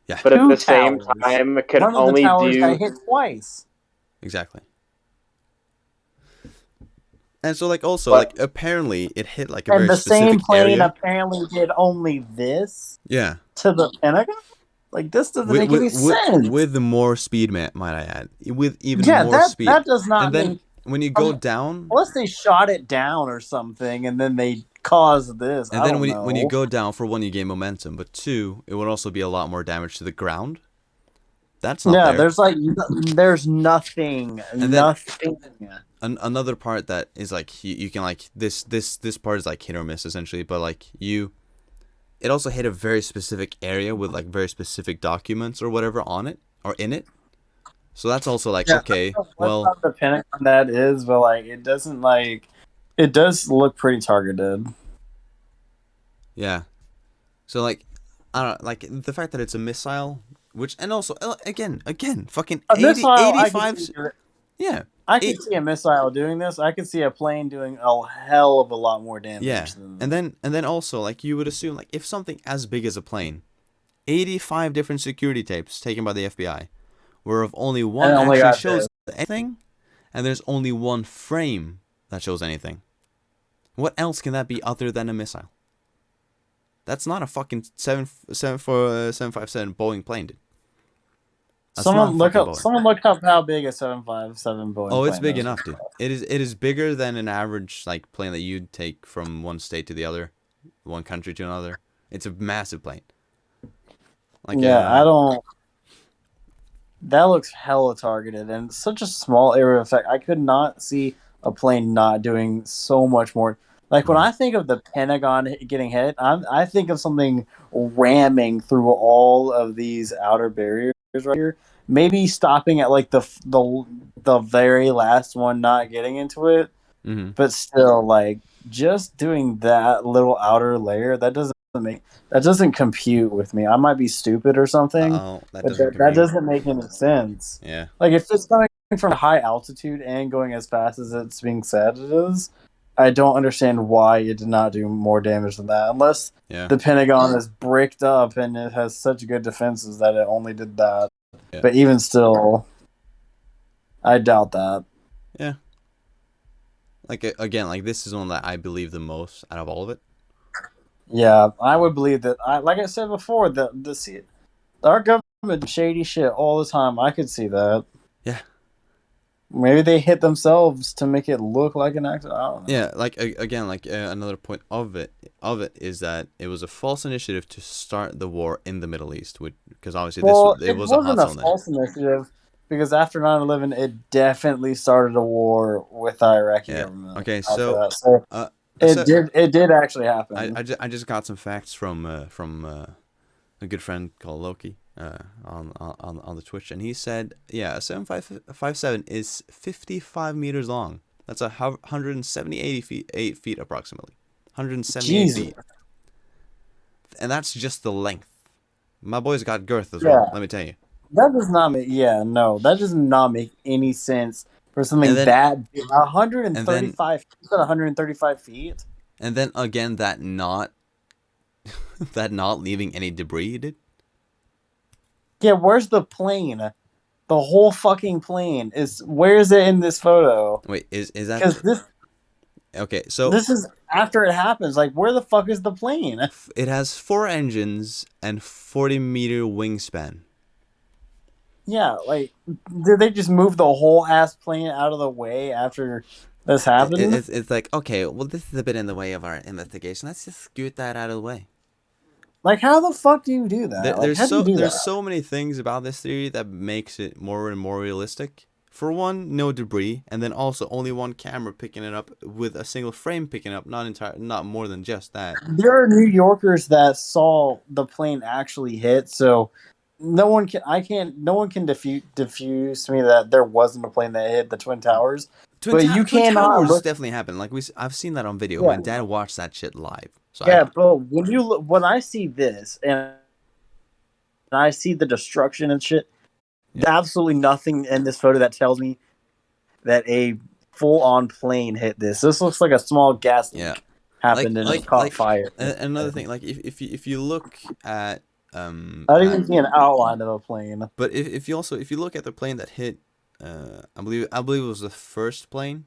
Yeah, but at Two the same towers. time it could One of the only towers got do. hit twice. exactly. And so like also But like apparently it hit like a And very the same specific plane area. apparently did only this Yeah. to the Pentagon? Like, this doesn't With make any sense. with more speed, might I add, with even Yeah, more speed. that does not And then make... when you go down, Unless they shot it down or something and then they caused this. and I then don't when you know. go down, for one, you gain momentum, but two, it would also be a lot more damage to the ground. That's not Yeah, there. there's nothing. And then Nothing. another part that is like you can like this part is like hit or miss essentially, but like it also hit a very specific area with like very specific documents or whatever on it or in it. So that's also like, Yeah, I okay, don't know what well, type of Pentagon that is, but like it doesn't like it does look pretty targeted. yeah. So like, I don't like the fact that it's a missile, which and also again, fucking A 80, missile, I could 85, see. yeah, I eight, could see a missile doing this. I could see a plane doing a hell of a lot more yeah, damage than and this. then also like you would assume like if something as big as a plane, 85 different security tapes taken by the FBI, where if only And one it only actually got shows this. anything, and there's only one frame that shows anything. What else can that be other than a missile? That's not a fucking 757 Boeing plane, dude. That's not a fucking Boeing. Someone look up how big a 757 Boeing Oh, it's plane big is. enough, dude. It is bigger than an average like plane that you'd take from one state to the other, one country to another. It's a massive plane. Like Yeah, I don't. That looks hella targeted and such a small area of effect. I could not see a plane not doing so much more. Like when I think of the Pentagon getting hit, I think of something ramming through all of these outer barriers right here. Maybe stopping at like the very last one, not getting into it, mm-hmm. but still, like just doing that little outer layer that doesn't compute with me. I might be stupid or something, Oh, that but doesn't that compute. doesn't make any sense. Yeah. Like if it's coming from high altitude and going as fast as it's being said it is, I don't understand why it did not do more damage than that. Unless Yeah. the Pentagon is bricked up and it has such good defenses that it only did that. Yeah. But even still, I doubt that. Yeah. Like again, like this is one that I believe the most out of all of it. Yeah, I would believe that. Like I said before, our government did shady shit all the time. I could see that. Yeah. Maybe they hit themselves to make it look like an accident. I don't know. Yeah, like again, like another point of it is that it was a false initiative to start the war in the Middle East, because obviously it was a hot wasn't a zone there. false initiative because after 9/11, it definitely started a war with the Iraqi government. Okay, after so that. So it did actually happen. I just got some facts from a good friend called Loki on the Twitch, and he said, yeah, a 757 is 55 meters long. That's 178 feet approximately. 178 Jesus. feet. And that's just the length. My boy's got girth as Yeah. well, let me tell you. That does not make that does not make any sense for something that big. 135 feet. 135 feet. And then again, that not leaving any debris, dude. Yeah, where's the plane? The whole fucking plane where is it in this photo? Wait, is that? Because this. Okay, so this is after it happens. Like, where the fuck is the plane? It has 4 engines and 40-meter wingspan. Yeah, like, did they just move the whole ass plane out of the way after this happened? It's like, okay, well, this is a bit in the way of our investigation. Let's just scoot that out of the way. Like, how the fuck do you do that? There's so many things about this theory that makes it more and more realistic. For one, no debris, and then also only one camera picking it up with a single frame picking it up, not more than just that. There are New Yorkers that saw the plane actually hit, so no one can diffuse to me that there wasn't a plane that hit the Twin Towers. Twin Towers definitely happened. Like I've seen that on video. Yeah. My dad watched that shit live. So yeah, but when I see this and I see the destruction and shit, absolutely nothing in this photo that tells me that a full-on plane hit this. This looks like a small gas leak happened and it caught fire. Another thing, like if you look at I don't even see an outline of a plane. But if you look at the plane that hit, I believe it was the first plane.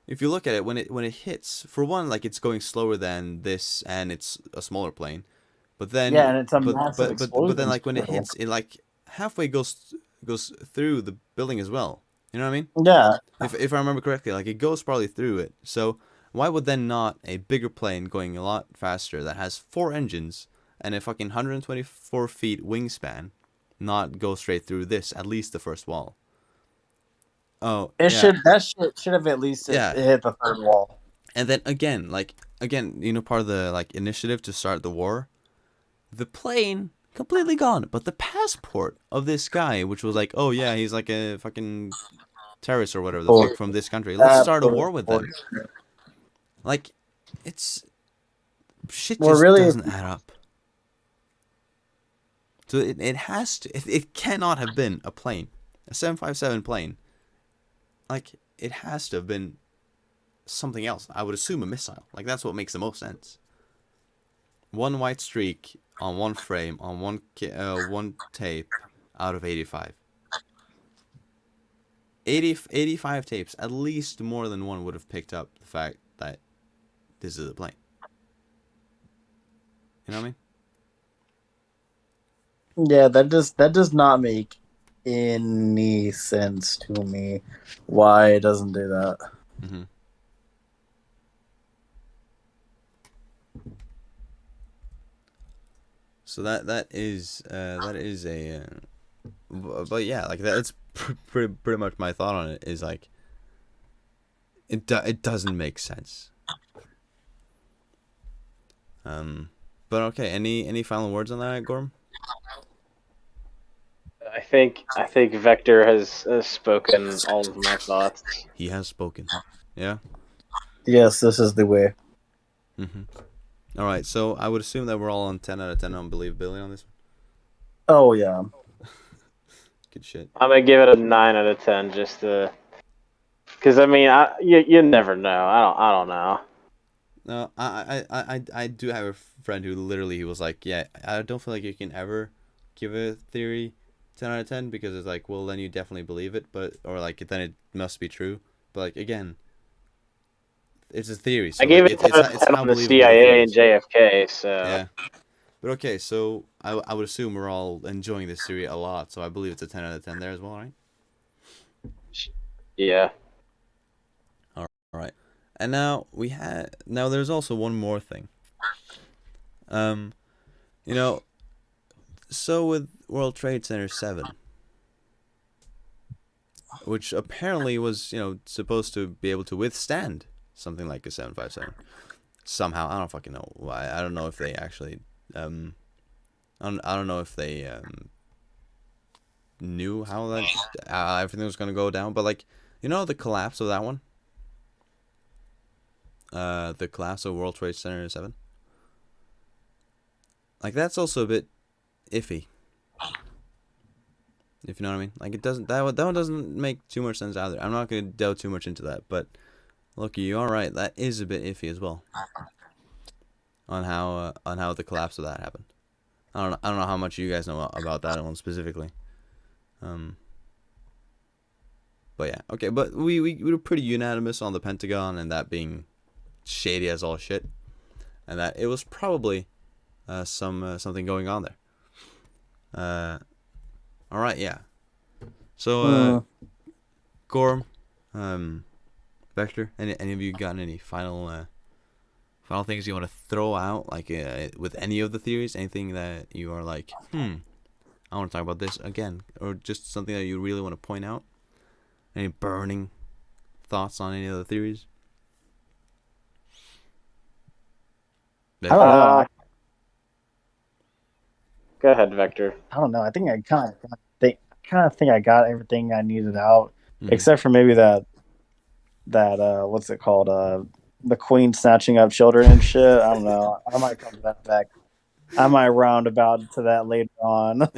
If you look at it when it hits, for one, like it's going slower than this, and it's a smaller plane. But then and it's a massive explosion. But then like when it hits, it like halfway goes through the building as well. You know what I mean? Yeah. If I remember correctly, like it goes probably through it. So why would then not a bigger plane going a lot faster that has 4 engines and a fucking 124 feet wingspan not go straight through this, at least the first wall? Oh, that should have at least hit the third wall. And then again, part of the like initiative to start the war, the plane completely gone, but the passport of this guy, which was like, oh yeah, he's like a fucking terrorist or whatever the fuck from this country. Let's start a war with them. Like, it's shit just doesn't add up. So it has to. It cannot have been a plane, a 757 plane. Like, it has to have been something else. I would assume a missile. Like, that's what makes the most sense. One white streak on one frame on one tape out of 85. 85 tapes. At least more than one would have picked up the fact that this is a plane. You know what I mean? Yeah, that does not make any sense to me why it doesn't do that. Mm-hmm. So that is a but yeah, like that's pretty much my thought on it is like it doesn't make sense. But okay, any final words on that, Gorm? I think Vector has spoken all of my thoughts. He has spoken. Yeah. Yes, this is the way. Mm-hmm. All right, so I would assume that we're all on 10 out of 10 on believability on this one. Oh yeah. Good shit. I'm gonna give it a 9 out of 10 just to, because I mean, you never know. I don't know. No, I do have a friend who literally he was like, yeah, I don't feel like you can ever give a theory 10 out of 10 because it's like, well, then you definitely believe it, but or like then it must be true. But like again, it's a theory. So I gave like, it 10 out of 10 on the CIA and JFK. So yeah. But okay, so I would assume we're all enjoying this theory a lot, so I believe it's a 10 out of 10 there as well, right? Yeah. All right. And now there's also one more thing. You know, so with World Trade Center 7, which apparently was, supposed to be able to withstand something like a 757. Somehow, I don't fucking know why. I don't know if they actually I don't know if they knew how that everything was going to go down, but like, the collapse of that one? The collapse of World Trade Center 7. Like, that's also a bit iffy. If you know what I mean. Like, that one doesn't make too much sense either. I'm not going to delve too much into that, but look, you are right. That is a bit iffy as well. On how the collapse of that happened. I don't know how much you guys know about that one specifically. But yeah, okay. But we were pretty unanimous on the Pentagon and that being shady as all shit, and that it was probably something going on there. All right, yeah. So, Gorm, Vector, any of you got any final things you want to throw out, like with any of the theories? Anything that you are like, I want to talk about this again, or just something that you really want to point out? Any burning thoughts on any of the theories? I don't know. Go ahead, Vector. I don't know. I think I kind of think I got everything I needed out, except for maybe that what's it called? The Queen snatching up children and shit. I don't know. I might come to that back. I might round about to that later on.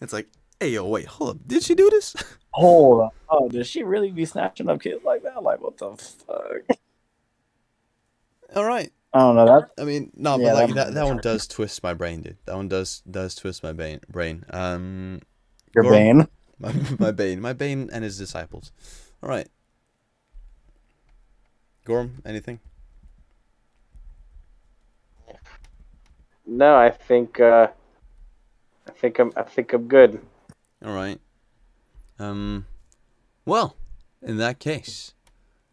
It's like, Hey, yo, wait, hold up. Did she do this? Hold on. Oh, does she really be snatching up kids like that? Like, what the fuck? All right. I don't know. That I mean, no, but yeah, like that that one does twist my brain, dude. That one does twist my brain. your Gorm, Bane. my Bane and his disciples. All right. Gorm, anything? No, I think I'm good. All right. Well, in that case,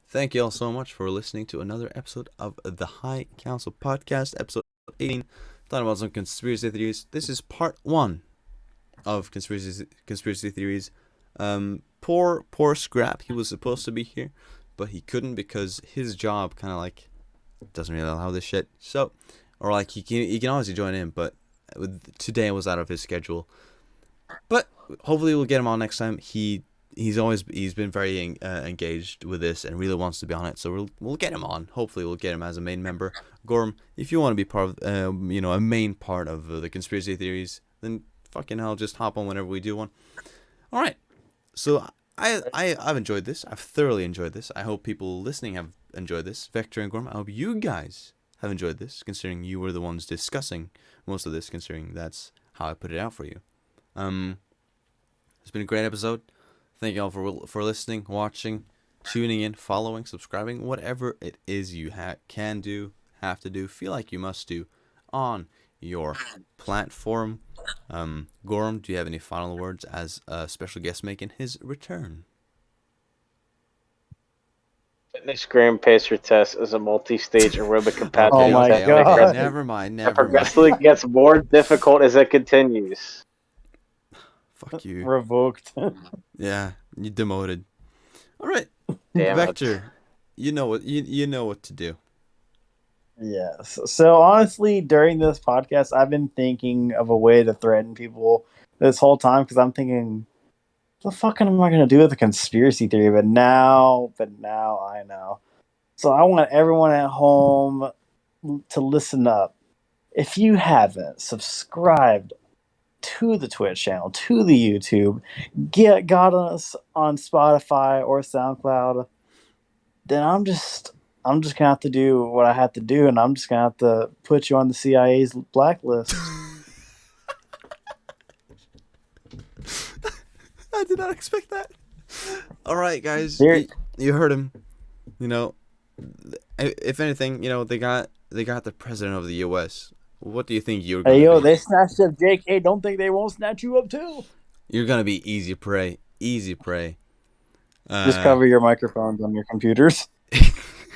thank you all so much for listening to another episode of the High Council Podcast, episode 18, talking about some conspiracy theories. This is part 1 of conspiracy theories. Poor Scrap. He was supposed to be here, but he couldn't because his job kind of like doesn't really allow this shit. So, or like he can obviously join in, but today was out of his schedule. But hopefully we'll get him on next time. He's been very engaged with this and really wants to be on it. So we'll get him on. Hopefully we'll get him as a main member. Gorm, if you want to be part of a main part of the conspiracy theories, then fucking hell, just hop on whenever we do one. All right. So I've enjoyed this. I've thoroughly enjoyed this. I hope people listening have enjoyed this. Vector and Gorm, I hope you guys have enjoyed this, considering you were the ones discussing most of this, considering that's how I put it out for you. It's been a great episode. Thank you all for listening, watching, tuning in, following, subscribing, whatever it is you can do, have to do, feel like you must do on your platform. Gorm, do you have any final words as a special guest making his return? Fitness gram pacer test is a multi-stage aerobic compatibility. Oh my test. God. Never mind. It progressively gets more difficult as it continues. Fuck you. Revoked. Yeah, you demoted. All right, Damn Vector, you know what to do. Yes. So honestly, during this podcast, I've been thinking of a way to threaten people this whole time because I'm thinking, what the fuck am I going to do with a conspiracy theory? But now I know. So I want everyone at home to listen up. If you haven't subscribed to the Twitch channel, to the YouTube, got us on Spotify or SoundCloud, then I'm just gonna have to do what I have to do, and I'm just gonna have to put you on the CIA's blacklist. I did not expect that. All right, guys, Here- you heard him. You know, if anything, they got the president of the U.S. What do you think you're gonna Hey yo, be? they snatched up JK. Don't think they won't snatch you up too. You're gonna be easy prey. Easy prey. Just cover your microphones on your computers.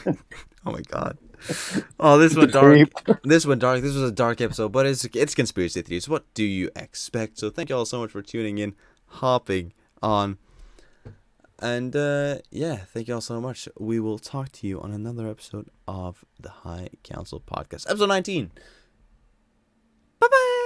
Oh my god. Oh, this went dark. This went dark. This was a dark episode, but it's conspiracy theories. What do you expect? So thank you all so much for tuning in, hopping on. And yeah, thank you all so much. We will talk to you on another episode of the High Council Podcast. Episode 19. Bye-bye.